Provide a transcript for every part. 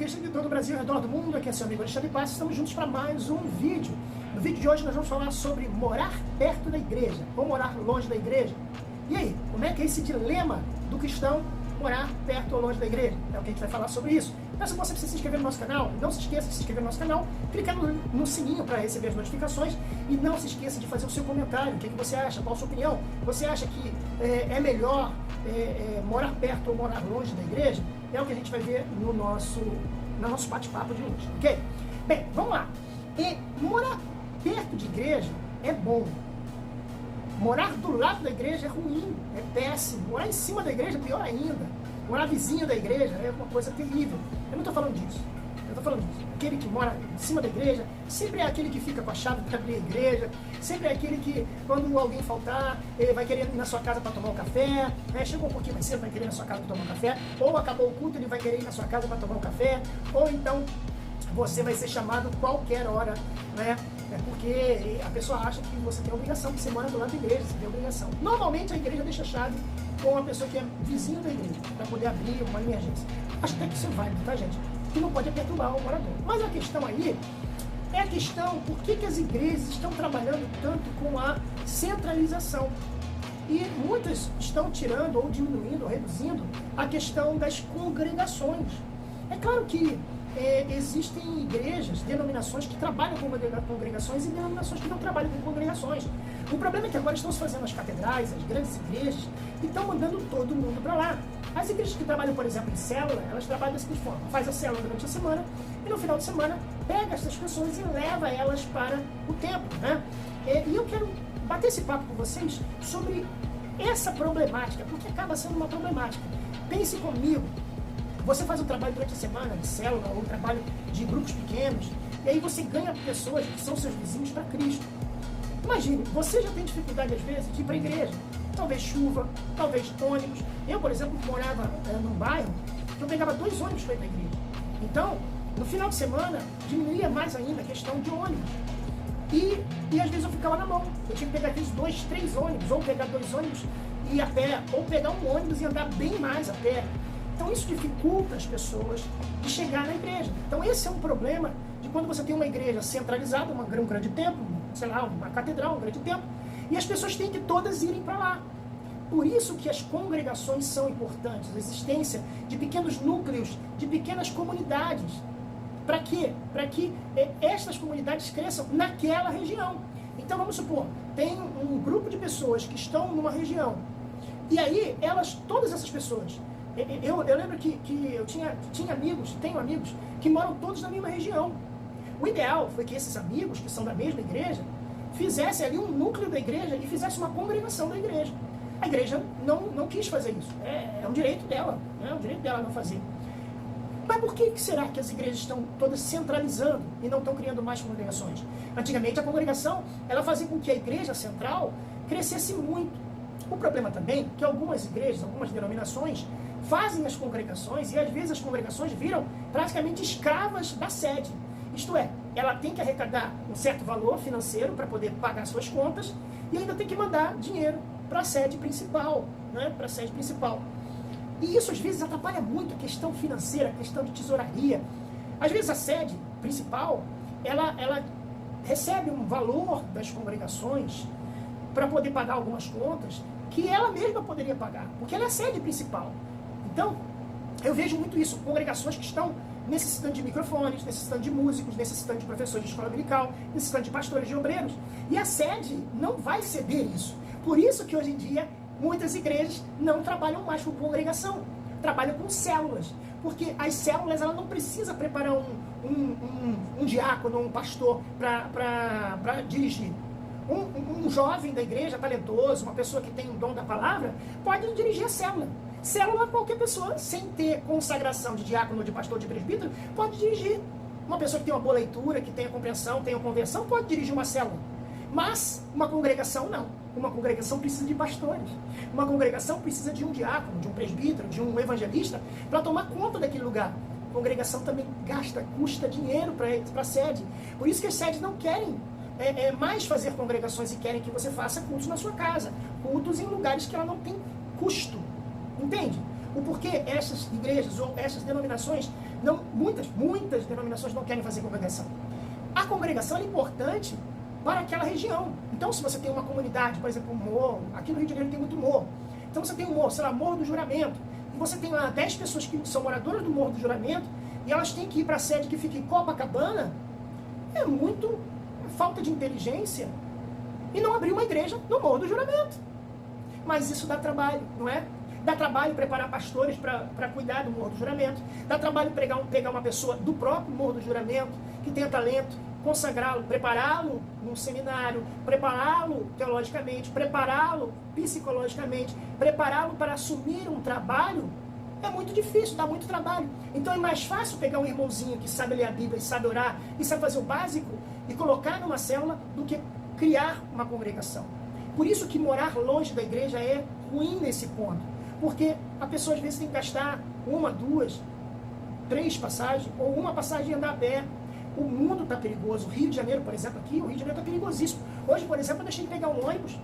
quem está de todo o Brasil e ao redor do mundo, aqui é seu amigo Alexandre Passos, estamos juntos para mais um vídeo. No vídeo de hoje nós vamos falar sobre morar perto da igreja ou morar longe da igreja. E aí, como é que é esse dilema do cristão morar perto ou longe da igreja? É o que a gente vai falar sobre isso. Peço a você para se inscrever no nosso canal, não se esqueça de se inscrever no nosso canal, clicando no sininho para receber as notificações e não se esqueça de fazer o seu comentário, o que você acha, qual a sua opinião. Você acha que é melhor morar perto ou morar longe da igreja? É o que a gente vai ver no nosso bate-papo de hoje, ok? Bem, vamos lá. Morar perto de igreja é bom. Morar do lado da igreja é ruim, é péssimo. Morar em cima da igreja é pior ainda. Morar vizinho da igreja é uma coisa terrível. Eu não estou falando disso. Eu estou falando disso. Aquele que mora em cima da igreja sempre é aquele que fica com a chave para abrir a igreja, sempre é aquele que, quando alguém faltar, ele vai querer ir na sua casa para tomar um café, chegou um pouquinho mais cedo, vai querer ir na sua casa para tomar um café, ou acabou o culto, ele vai querer ir na sua casa para tomar um café, ou então você vai ser chamado qualquer hora, né? Porque a pessoa acha que você tem obrigação, que você mora do lado da igreja, você tem obrigação. Normalmente a igreja deixa a chave com a pessoa que é vizinho da igreja, para poder abrir uma emergência. Acho até que isso é válido, tá, gente? Que não pode perturbar o morador. Mas a questão aí é a questão, por que as igrejas estão trabalhando tanto com a centralização? E muitas estão tirando, ou diminuindo, ou reduzindo a questão das congregações. É claro que existem igrejas, denominações que trabalham com congregações e denominações que não trabalham com congregações. O problema é que agora estão se fazendo as catedrais, as grandes igrejas, e estão mandando todo mundo para lá. As igrejas que trabalham, por exemplo, em célula, elas trabalham da seguinte forma: faz a célula durante a semana e no final de semana pega essas pessoas e leva elas para o templo, né? E eu quero bater esse papo com vocês sobre essa problemática, porque acaba sendo uma problemática. Pense comigo. Você faz um trabalho durante a semana de célula ou um trabalho de grupos pequenos, e aí você ganha pessoas que são seus vizinhos para Cristo. Imagine, você já tem dificuldade às vezes de ir para a igreja, talvez chuva, talvez ônibus. Eu, por exemplo, morava num bairro que eu pegava 2 ônibus para ir para a igreja. Então, no final de semana, diminuía mais ainda a questão de ônibus. E às vezes eu ficava na mão. Eu tinha que pegar aqueles 2, 3 ônibus, ou pegar 2 ônibus e ir a pé, ou pegar um ônibus e andar bem mais a pé. Então isso dificulta as pessoas de chegar na igreja. Então esse é um problema de quando você tem uma igreja centralizada, um grande templo, sei lá, uma catedral, um grande templo, e as pessoas têm que todas irem para lá. Por isso que as congregações são importantes, a existência de pequenos núcleos, de pequenas comunidades. Para quê? Para que estas comunidades cresçam naquela região. Então vamos supor, tem um grupo de pessoas que estão numa região, e aí todas essas pessoas... Eu lembro que eu tinha amigos, tenho amigos, que moram todos na mesma região. O ideal foi que esses amigos, que são da mesma igreja, fizessem ali um núcleo da igreja e fizessem uma congregação da igreja. A igreja não quis fazer isso. É um direito dela, é um direito dela não fazer. Mas por que será que as igrejas estão todas centralizando e não estão criando mais congregações? Antigamente a congregação, ela fazia com que a igreja central crescesse muito. O problema também é que algumas igrejas, algumas denominações, fazem as congregações e às vezes as congregações viram praticamente escravas da sede. Isto é, ela tem que arrecadar um certo valor financeiro para poder pagar suas contas e ainda tem que mandar dinheiro para a sede principal, né? Para a sede principal. E isso às vezes atrapalha muito a questão financeira, a questão de tesouraria. Às vezes a sede principal, ela recebe um valor das congregações para poder pagar algumas contas que ela mesma poderia pagar, porque ela é a sede principal. Então, eu vejo muito isso, congregações que estão necessitando de microfones, necessitando de músicos, necessitando de professores de escola dominical, necessitando de pastores, de obreiros, e a sede não vai ceder isso. Por isso que hoje em dia, muitas igrejas não trabalham mais com congregação, trabalham com células, porque as células, ela não precisa preparar um diácono, um pastor para dirigir. Um jovem da igreja, talentoso, uma pessoa que tem o dom da palavra, pode dirigir a célula. Célula, qualquer pessoa, sem ter consagração de diácono, de pastor, de presbítero, pode dirigir. Uma pessoa que tem uma boa leitura, que tenha compreensão, tenha conversão, pode dirigir uma célula. Mas uma congregação não. Uma congregação precisa de pastores. Uma congregação precisa de um diácono, de um presbítero, de um evangelista, para tomar conta daquele lugar. A congregação também custa dinheiro para a sede. Por isso que as sedes não querem mais fazer congregações e querem que você faça cultos na sua casa. Cultos em lugares que ela não tem custo. Entende? o porquê essas igrejas ou essas denominações, muitas denominações não querem fazer congregação. A congregação é importante para aquela região. Então, se você tem uma comunidade, por exemplo, um morro, aqui no Rio de Janeiro tem muito morro. Então, você tem um morro, sei lá, Morro do Juramento, e você tem lá 10 pessoas que são moradoras do Morro do Juramento, e elas têm que ir para a sede que fica em Copacabana, é muito falta de inteligência e não abrir uma igreja no Morro do Juramento. Mas isso dá trabalho, não é? Dá trabalho preparar pastores para cuidar do Morro do Juramento, dá trabalho pegar uma pessoa do próprio Morro do Juramento, que tenha talento, consagrá-lo, prepará-lo num seminário, prepará-lo teologicamente, prepará-lo psicologicamente, prepará-lo para assumir um trabalho. É muito difícil, dá muito trabalho. Então é mais fácil pegar um irmãozinho que sabe ler a Bíblia, e sabe orar, e sabe fazer o básico, e colocar numa célula, do que criar uma congregação. Por isso que morar longe da igreja é ruim nesse ponto. Porque a pessoa às vezes tem que gastar 1, 2, 3 passagens, ou uma passagem e andar a pé. O mundo está perigoso. O Rio de Janeiro, por exemplo, aqui, o Rio de Janeiro está perigosíssimo. Hoje, por exemplo, eu deixei de pegar um ônibus,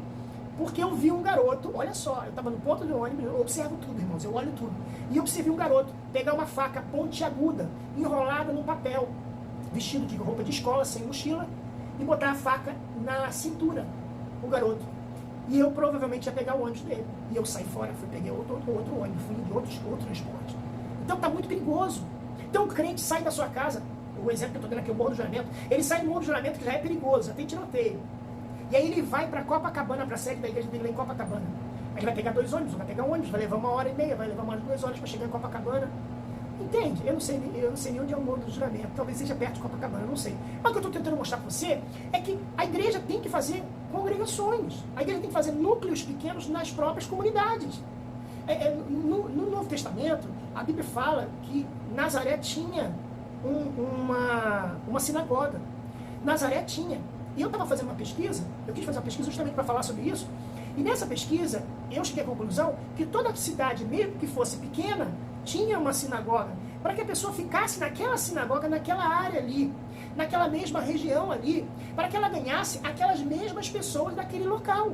porque eu vi um garoto, olha só, eu estava no ponto do ônibus, eu observo tudo, irmãos, eu olho tudo. E eu observei um garoto pegar uma faca pontiaguda, enrolada no papel, vestido de roupa de escola, sem mochila, e botar a faca na cintura, o garoto. E eu provavelmente ia pegar o ônibus dele. E eu saí fora, peguei outro ônibus, fui de outro transporte. Então está muito perigoso. Então o crente sai da sua casa, o exemplo que eu estou dando aqui, o Morro do Juramento, ele sai do Morro do Juramento, que já é perigoso, já tem tiroteio. E aí ele vai para Copacabana, para a sede da igreja dele lá em Copacabana. Aí ele vai pegar 2 ônibus, vai pegar um ônibus, vai levar 1h30, vai levar mais 2 horas para chegar em Copacabana. Entende? Eu não sei nem onde é o Morro do Juramento, talvez seja perto de Copacabana, eu não sei. Mas o que eu estou tentando mostrar para você é que a igreja tem que fazer congregações. A igreja tem que fazer núcleos pequenos nas próprias comunidades. No Novo Testamento, a Bíblia fala que Nazaré tinha uma sinagoga. Nazaré tinha. E eu estava fazendo uma pesquisa, eu quis fazer uma pesquisa justamente para falar sobre isso, e nessa pesquisa eu cheguei à conclusão que toda cidade, mesmo que fosse pequena, tinha uma sinagoga, para que a pessoa ficasse naquela sinagoga, naquela área ali, naquela mesma região ali, para que ela ganhasse aquelas mesmas pessoas daquele local.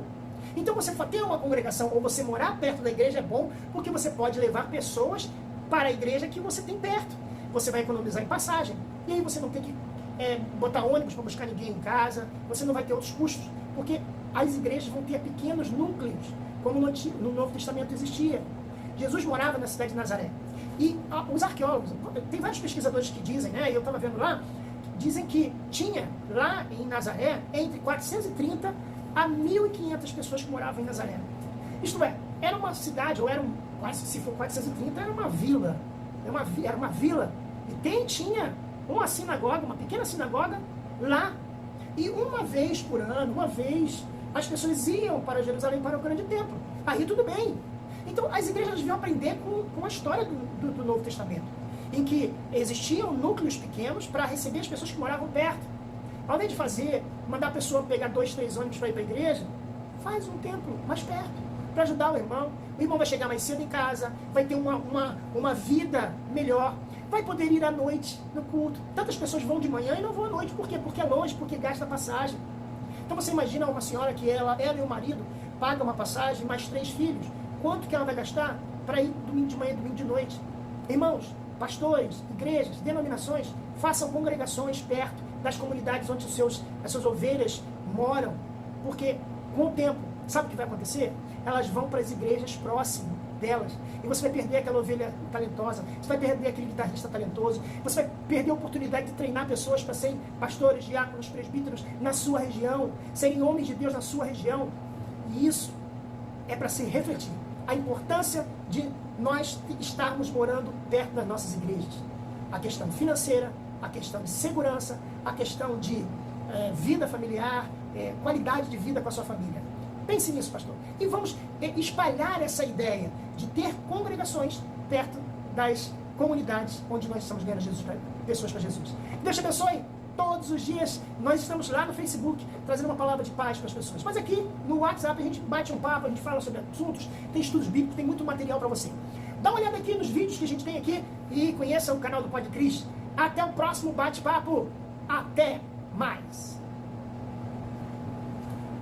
Então você ter uma congregação ou você morar perto da igreja é bom, porque você pode levar pessoas para a igreja que você tem perto. Você vai economizar em passagem, e aí você não tem que botar ônibus para buscar ninguém em casa, você não vai ter outros custos, porque as igrejas vão ter pequenos núcleos, como no Novo Testamento existia. Jesus morava na cidade de Nazaré. E os arqueólogos, tem vários pesquisadores que dizem, né, eu estava vendo lá, dizem que tinha lá em Nazaré entre 430 a 1.500 pessoas que moravam em Nazaré. Isto é, era uma cidade, ou se for 430, era uma vila. Era uma vila. E tinha uma sinagoga, uma pequena sinagoga lá. E uma vez por ano, as pessoas iam para Jerusalém para o grande templo. Aí tudo bem. Então as igrejas deviam aprender com a história do Novo Testamento, em que existiam núcleos pequenos para receber as pessoas que moravam perto. Ao invés de mandar a pessoa pegar 2, 3 ônibus para ir para a igreja, faz um templo mais perto, para ajudar o irmão. O irmão vai chegar mais cedo em casa, vai ter uma vida melhor, vai poder ir à noite no culto. Tantas pessoas vão de manhã e não vão à noite. Por quê? Porque é longe, porque gasta passagem. Então você imagina uma senhora que ela e o marido pagam uma passagem, mais 3 filhos. Quanto que ela vai gastar para ir domingo de manhã e domingo de noite? Irmãos, pastores, igrejas, denominações, façam congregações perto das comunidades onde as suas ovelhas moram. Porque com o tempo, sabe o que vai acontecer? Elas vão para as igrejas próximas delas. E você vai perder aquela ovelha talentosa, você vai perder aquele guitarrista talentoso, você vai perder a oportunidade de treinar pessoas para serem pastores, diáconos, presbíteros na sua região, serem homens de Deus na sua região. E isso é para se refletir. A importância de nós estarmos morando perto das nossas igrejas. A questão financeira, a questão de segurança, a questão de vida familiar, qualidade de vida com a sua família. Pense nisso, pastor. E vamos espalhar essa ideia de ter congregações perto das comunidades onde nós estamos ganhando pessoas para Jesus. Deus te abençoe. Todos os dias nós estamos lá no Facebook trazendo uma palavra de paz para as pessoas. Mas aqui no WhatsApp a gente bate um papo, a gente fala sobre assuntos, tem estudos bíblicos, tem muito material para você. Dá uma olhada aqui nos vídeos que a gente tem aqui e conheça o canal do Pod Cris. Até o próximo bate-papo. Até mais.